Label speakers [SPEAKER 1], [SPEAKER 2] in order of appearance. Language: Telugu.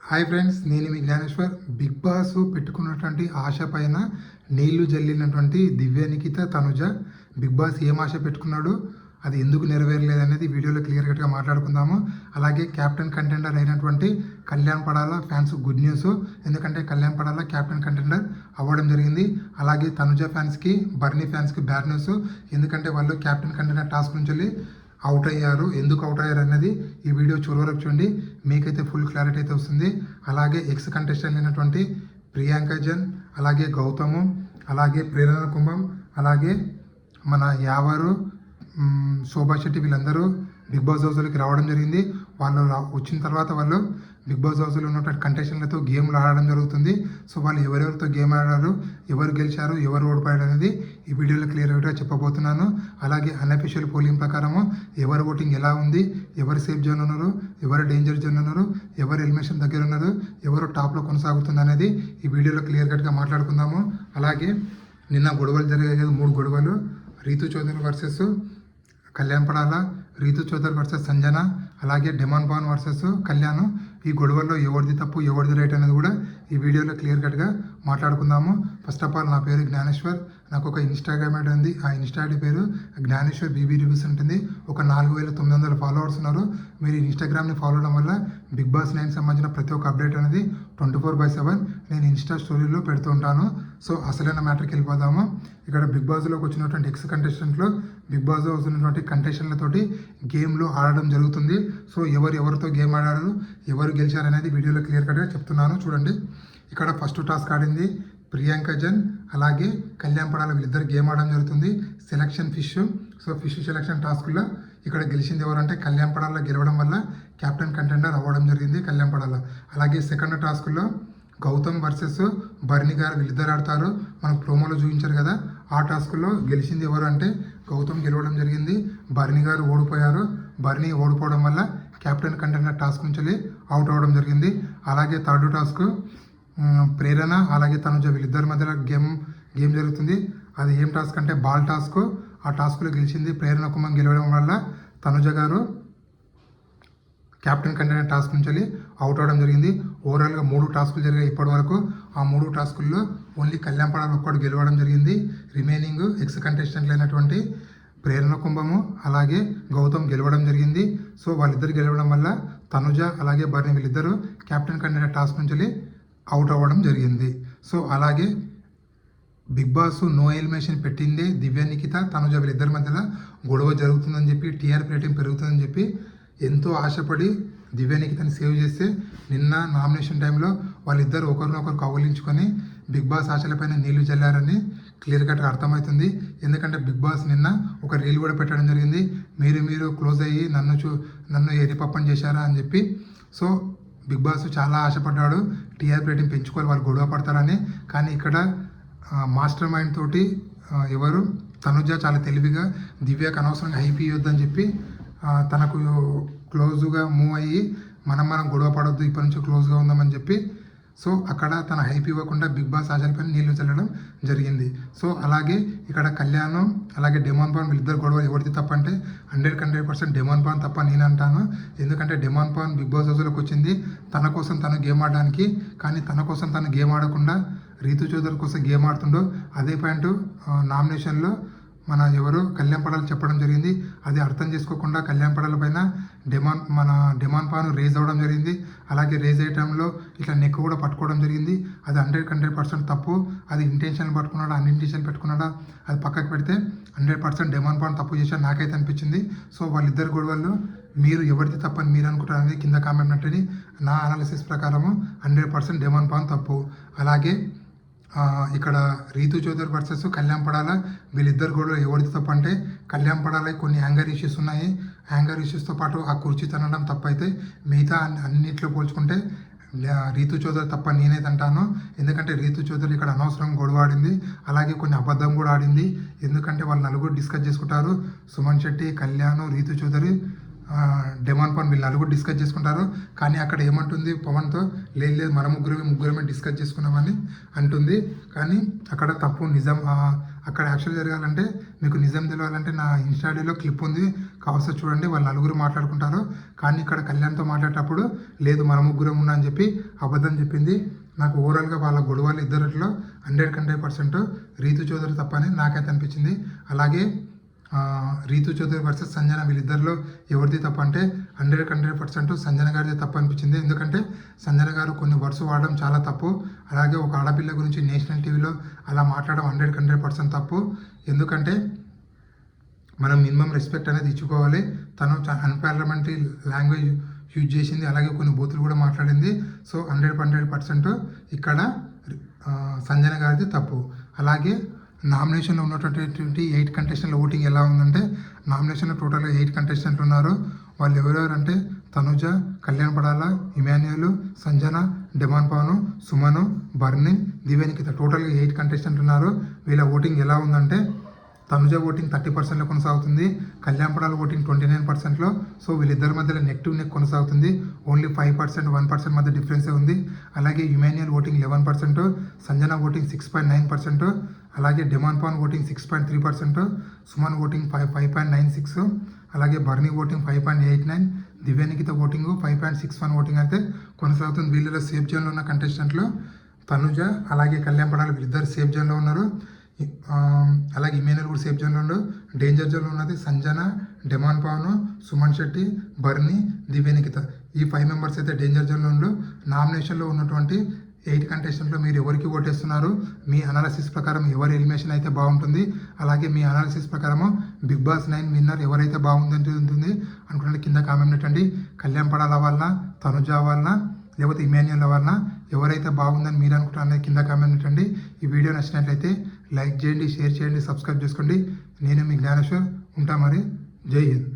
[SPEAKER 1] హాయ్ ఫ్రెండ్స్, నేను మీ జ్ఞానేశ్వర్. బిగ్ బాస్ పెట్టుకున్నటువంటి ఆశ పైన నీళ్లు జల్లినటువంటి దివ్య నిఖిత తనుజ. బిగ్ బాస్ ఏం ఆశ పెట్టుకున్నాడు, అది ఎందుకు నెరవేరలేదు అనేది వీడియోలో క్లియర్ కట్గా మాట్లాడుకుందాము. అలాగే క్యాప్టెన్ కంటెండర్ అయినటువంటి Kalyan Padala fans good news, ఎందుకంటే కళ్యాణ్ పడాల క్యాప్టెన్ కంటెండర్ అవ్వడం జరిగింది. అలాగే తనుజ ఫ్యాన్స్కి, బర్నీ ఫ్యాన్స్కి బ్యాడ్ న్యూస్, ఎందుకంటే వాళ్ళు క్యాప్టెన్ కంటెండర్ టాస్క్ నుంచి అవుట్ అయ్యారు. ఎందుకు అవుట్ అయ్యారు అనేది ఈ వీడియో చివరకు చూడండి, మీకైతే ఫుల్ క్లారిటీ అయితే వస్తుంది. అలాగే ఎక్స్ కంటెస్టెంట్ అయినటువంటి ప్రియాంక జన్, అలాగే గౌతము, అలాగే ప్రేరణ కుంభం, అలాగే మన యావరు, శోభా శెట్టి వీళ్ళందరూ బిగ్ బాస్ హౌస్లోకి రావడం జరిగింది. వాళ్ళు వచ్చిన తర్వాత వాళ్ళు బిగ్ బాస్ హౌస్లో ఉన్నటువంటి కంటెస్టెంట్లతో గేమ్లు ఆడడం జరుగుతుంది. సో వాళ్ళు ఎవరెవరితో గేమ్ ఆడారు, ఎవరు గెలిచారు, ఎవరు ఓడిపోయారు అనేది ఈ వీడియోలో క్లియర్గా చెప్పబోతున్నాను. అలాగే అన్అఫీషియల్ పోలింగ్ ప్రకారము ఎవరు ఓటింగ్ ఎలా ఉంది, ఎవరు సేఫ్ జోన్ ఉన్నారు, ఎవరు డేంజర్ జోన్ ఉన్నారు, ఎవరు ఎలిమినేషన్ దగ్గర ఉన్నారు, ఎవరు టాప్లో కొనసాగుతుంది అనేది ఈ వీడియోలో క్లియర్ కట్గా మాట్లాడుకుందాము. అలాగే నిన్న గొడవలు జరిగేది 3 గొడవలు. రీతు చౌదరి వర్సెస్ కళ్యాణ్ పడాల, రీతు చౌదరి వర్సెస్ సంజన, అలాగే డెమాన్ పవన్ వర్సెస్ కళ్యాణ్. ఈ గొడవల్లో ఎవరిది తప్పు ఎవరిది రైట్ అనేది కూడా ఈ వీడియోలో క్లియర్ కట్గా మాట్లాడుకుందాము. ఫస్ట్ ఆఫ్ ఆల్, నా పేరు జ్ఞానేశ్వర్. నాకు ఒక ఇన్స్టాగ్రామ్ ఐడి ఉంది. ఆ ఇన్స్టా ఐడి పేరు జ్ఞానేశ్వర్ బీబీ రివ్యూస్ ఉంటుంది. ఒక 4900 ఫాలోవర్స్ ఉన్నారు. మీరు ఇన్స్టాగ్రామ్ని ఫాలో అవడం వల్ల బిగ్ బాస్ 9 సంబంధించిన ప్రతి ఒక్క అప్డేట్ అనేది 24/7 నేను ఇన్స్టా స్టోరీలో పెడుతూ ఉంటాను. సో అసలైన మ్యాటర్కి వెళ్ళిపోదాము. ఇక్కడ బిగ్ బాస్లోకి వచ్చినటువంటి ఎక్స్ కంటెస్టెంట్లో బిగ్ బాస్లో వస్తున్నటువంటి కంటెస్టెంట్లతోటి గేమ్లు ఆడడం జరుగుతుంది. సో ఎవరితో గేమ్ ఆడారు, ఎవరు గెలిచారు అనేది వీడియోలో క్లియర్ కట్గా చెప్తున్నాను, చూడండి. ఇక్కడ ఫస్ట్ టాస్క్ ఆడింది ప్రియాంక జన్, అలాగే కళ్యాణ్ పడాల, వీళ్ళిద్దరు గేమ్ ఆడడం జరుగుతుంది. Selection fish. So fish selection టాస్క్లో ఇక్కడ గెలిచింది ఎవరంటే కళ్యాణ్ పడాల గెలవడం వల్ల క్యాప్టెన్ కంటెండర్ అవ్వడం జరిగింది కళ్యాణ్ పడాల. అలాగే సెకండ్ టాస్క్లో గౌతమ్ వర్సెస్ బర్నీ గారు వీళ్ళిద్దరు ఆడతారు. మనకు ప్రోమోలో చూపించారు కదా. ఆ టాస్క్లో గెలిచింది ఎవరు అంటే గౌతమ్ గెలవడం జరిగింది, బర్నీ గారు ఓడిపోయారు. బర్నీ ఓడిపోవడం వల్ల క్యాప్టెన్ కంటెండర్ టాస్క్ నుంచి అవుట్ అవ్వడం జరిగింది. అలాగే థర్డ్ టాస్క్ ప్రేరణ, అలాగే తనుజ వీళ్ళిద్దరి మధ్యలో గేమ్ జరుగుతుంది. అది ఏం టాస్క్ అంటే బాల్ టాస్క్. ఆ టాస్క్లో గెలిచింది ప్రేరణ కుమార్. గెలవడం వల్ల తనుజ గారు క్యాప్టెన్ కంటెండర్ టాస్క్ నుంచి అవుట్ అవ్వడం జరిగింది. ఓవరాల్గా 3 టాస్కులు జరిగాయి ఇప్పటి వరకు. ఆ 3 టాస్కుల్లో ఓన్లీ కళ్యాణ్ పడాల ఒక్కడు గెలవడం జరిగింది. రిమైనింగ్ ఎక్స్ కంటెస్టెంట్లు అయినటువంటి ప్రేరణ కుంభము, అలాగే గౌతమ్ గెలవడం జరిగింది. సో వాళ్ళిద్దరు గెలవడం వల్ల తనుజ అలాగే బర్నీ వీళ్ళిద్దరూ క్యాప్టెన్ కంటెండర్ టాస్క్ నుంచి అవుట్ అవ్వడం జరిగింది. సో అలాగే బిగ్ బాస్ నో ఎలిమినేషన్ పెట్టిందే దివ్య నిఖిత తనుజ వీళ్ళిద్దరి మధ్యలో గొడవ జరుగుతుందని చెప్పి, టీఆర్పీ రేటింగ్ పెరుగుతుందని చెప్పి ఎంతో ఆశపడి దివ్య నిఖితని సేవ్ చేస్తే నిన్న నామినేషన్ టైంలో వాళ్ళిద్దరు ఒకరినొకరు కౌలించుకొని బిగ్ బాస్ ఆశలపైన నీళ్లు చల్లారని క్లియర్ కట్గా అర్థమవుతుంది. ఎందుకంటే బిగ్ బాస్ నిన్న ఒక రీల్ కూడా పెట్టడం జరిగింది, మీరు క్లోజ్ అయ్యి నన్ను ఎరిపప్పని చేశారా అని చెప్పి. సో బిగ్ బాస్ చాలా ఆశపడ్డాడు టీఆర్పీ రేటింగ్ పెంచుకోవాలి, వాళ్ళు గొడవ పడతారని. కానీ ఇక్కడ మాస్టర్ మైండ్ తోటి ఎవరు తనుజ చాలా తెలివిగా దివ్యకు అనవసరంగా హైప్ ఇవ్వద్దని చెప్పి తనకు క్లోజ్గా మూవ్ అయ్యి మనం గొడవ పడొద్దు, ఇప్పటి నుంచి క్లోజ్గా ఉందామని చెప్పి. సో అక్కడ తన హైప్ ఇవ్వకుండా బిగ్ బాస్ ఆశలపైన నీళ్లు చల్లడం జరిగింది. సో అలాగే ఇక్కడ కళ్యాణ్ అలాగే డెమాన్ పవన్ వీళ్ళిద్దరు గొడవ ఎవరిది తప్పంటే 100% డెమాన్ పవన్ తప్ప నేను అంటాను. ఎందుకంటే డెమాన్ పవన్ బిగ్ బాస్ హౌస్లోకి వచ్చింది తన కోసం తను గేమ్ ఆడడానికి, కానీ తన కోసం తను గేమ్ ఆడకుండా రీతు చౌదరి కోసం గేమ్ ఆడుతుండో. అదే పాయింట్ నామినేషన్లో మన ఎవరు కళ్యాణ్ పడాల చెప్పడం జరిగింది. అది అర్థం చేసుకోకుండా కళ్యాణ్ పడాల పైన డెమాన్ పవన్ రేజ్ అవ్వడం జరిగింది. అలాగే రేజ్ అయ్యే టైంలో ఇట్లా నెక్ కూడా పట్టుకోవడం జరిగింది. అది 100% తప్పు. అది ఇంటెన్షన్ పట్టుకున్నాడా అన్ఇంటెన్షన్ పెట్టుకున్నాడా అది పక్కకు పెడితే 100% డెమాన్ పవన్ తప్పు చేశాడు నాకైతే అనిపించింది. సో వాళ్ళిద్దరు గొడవల్లో మీరు ఎవరిది తప్పని మీరు అనుకుంటారనేది కింద కామెంట్ పెట్టండి. నా అనాలిసిస్ ప్రకారము 100% డెమాన్ పవన్ తప్పు. అలాగే ఇక్కడ రీతు చౌదరి వర్సెస్ కళ్యాణ్ పడాల వీళ్ళిద్దరు కూడా ఎవరిది తప్పు అంటే కళ్యాణ్ పడాల కొన్ని యాంగర్ ఇష్యూస్ ఉన్నాయి. యాంగర్ ఇష్యూస్తో పాటు ఆ కుర్చీ తినడం తప్పైతే మిగతా అన్నింటిలో పోల్చుకుంటే రీతు చౌదరి తప్ప నేనైతే అంటాను. ఎందుకంటే రీతు చౌదరి ఇక్కడ అనవసరంగా గొడవ ఆడింది, అలాగే కొన్ని అబద్ధం కూడా ఆడింది. ఎందుకంటే వాళ్ళు నలుగురు డిస్కస్ చేసుకుంటారు, సుమన్ శెట్టి, కళ్యాణ్, రీతు చౌదరి, డెమాన్ పవన్ వీళ్ళు నలుగురు డిస్కస్ చేసుకుంటారు. కానీ అక్కడ ఏమంటుంది పవన్తో, లేదు మన ముగ్గురమే డిస్కస్ చేసుకున్నామని అంటుంది. కానీ అక్కడ తప్పు నిజం అక్కడ యాక్చువల్ జరగాలంటే మీకు నిజం తెలియాలంటే నా ఇన్స్టాడీలో క్లిప్ ఉంది, కావస్తే చూడండి. వాళ్ళు నలుగురు మాట్లాడుకుంటారు, కానీ ఇక్కడ కళ్యాణ్తో మాట్లాడేటప్పుడు లేదు మన ముగ్గురం ఉన్నా అని చెప్పి అబద్ధం చెప్పింది. నాకు ఓవరాల్గా వాళ్ళ గొడవలు ఇద్దరిలో 100% రీతు చౌదరి తప్పని నాకైతే అనిపించింది. అలాగే రీతు చౌదరి వర్సెస్ సంజన వీళ్ళిద్దరిలో ఎవరిది తప్పు అంటే 100% సంజన గారిది తప్పు అనిపించింది. ఎందుకంటే సంజన గారు కొన్ని వర్డ్స్ వాడడం చాలా తప్పు. అలాగే ఒక ఆడపిల్ల గురించి నేషనల్ టీవీలో అలా మాట్లాడడం 100% తప్పు. ఎందుకంటే మనం మినిమం రెస్పెక్ట్ అనేది ఇచ్చుకోవాలి. తను అన్పార్లమెంటరీ లాంగ్వేజ్ యూజ్ చేసింది, అలాగే కొన్ని బూతులు కూడా మాట్లాడింది. సో 100% ఇక్కడ సంజన గారిది తప్పు. అలాగే నామినేషన్లో ఉన్నటువంటి 8 కంటెస్టెంట్ల ఓటింగ్ ఎలా ఉందంటే, నామినేషన్లో టోటల్గా 8 కంటెస్టెంట్లు ఉన్నారు. వాళ్ళు ఎవరెవరంటే తనుజ, కళ్యాణ్ పడాల, ఇమాన్యుయల్, సంజన, డెమాన్ పవన్, సుమను, బర్ని, దివ్యనికిత టోటల్గా 8 కంటెస్టెంట్లు ఉన్నారు. వీళ్ళ ఓటింగ్ ఎలా ఉందంటే తనుజ ఓటింగ్ 30%లో కొనసాగుతుంది, కళ్యాణ్ పడాల ఓటింగ్ 29%లో. సో వీళ్ళిద్దరి మధ్యలో నెక్ కొనసాగుతుంది. ఓన్లీ 5%, 1% మధ్య డిఫరెన్సే ఉంది. అలాగే ఇమాన్యుయల్ ఓటింగ్ 11%, సంజన ఓటింగ్ 6.9%, అలాగే demon Pavan voting 6.3%, Suman voting 5.96, అలాగే Bharani voting 5.89, Divya Nikhita voting 5.61 voting అయితే కొనసాగుతుంది. వీళ్ళలో సేఫ్ జోన్లో ఉన్న కంటెస్టెంట్లు తనుజ అలాగే కళ్యాణ్ పడాల వీళ్ళిద్దరు సేఫ్ జోన్లో ఉన్నారు. అలాగే ఇమాన్యుయల్ కూడా సేఫ్ జోన్లో ఉండు. డేంజర్ జోన్లో ఉన్నది సంజన, డెమాన్ పవన్, సుమన్ శెట్టి, బర్నీ, దివ్యనికిత. ఈ 5 మెంబర్స్ అయితే డేంజర్ జోన్లో ఉండు. నామినేషన్లో ఉన్నటువంటి 8 కంటెస్టెంట్లో మీరు ఎవరికి ఓటేస్తున్నారు, మీ అనాలిసిస్ ప్రకారం ఎవరి ఎలిమినేషన్ అయితే బాగుంటుంది, అలాగే మీ అనాలిసిస్ ప్రకారము బిగ్ బాస్ 9 విన్నర్ ఎవరైతే బాగుందంటే ఉంటుంది అనుకుంటే కింద కామెంట్ పెట్టండి. కళ్యాణ్ పడాల వల్ల, తనుజ వల్ల, లేకపోతే ఇమాన్యుయల్ వల్ల ఎవరైతే బాగుందని మీరు అనుకుంటారనేది కింద కామెంట్ పెట్టండి. ఈ వీడియో నచ్చినట్లయితే లైక్ చేయండి, షేర్ చేయండి, సబ్స్క్రైబ్ చేసుకోండి. నేను మీ జ్ఞానేశ్వర్ ఉంటా. మరి జై హింద్.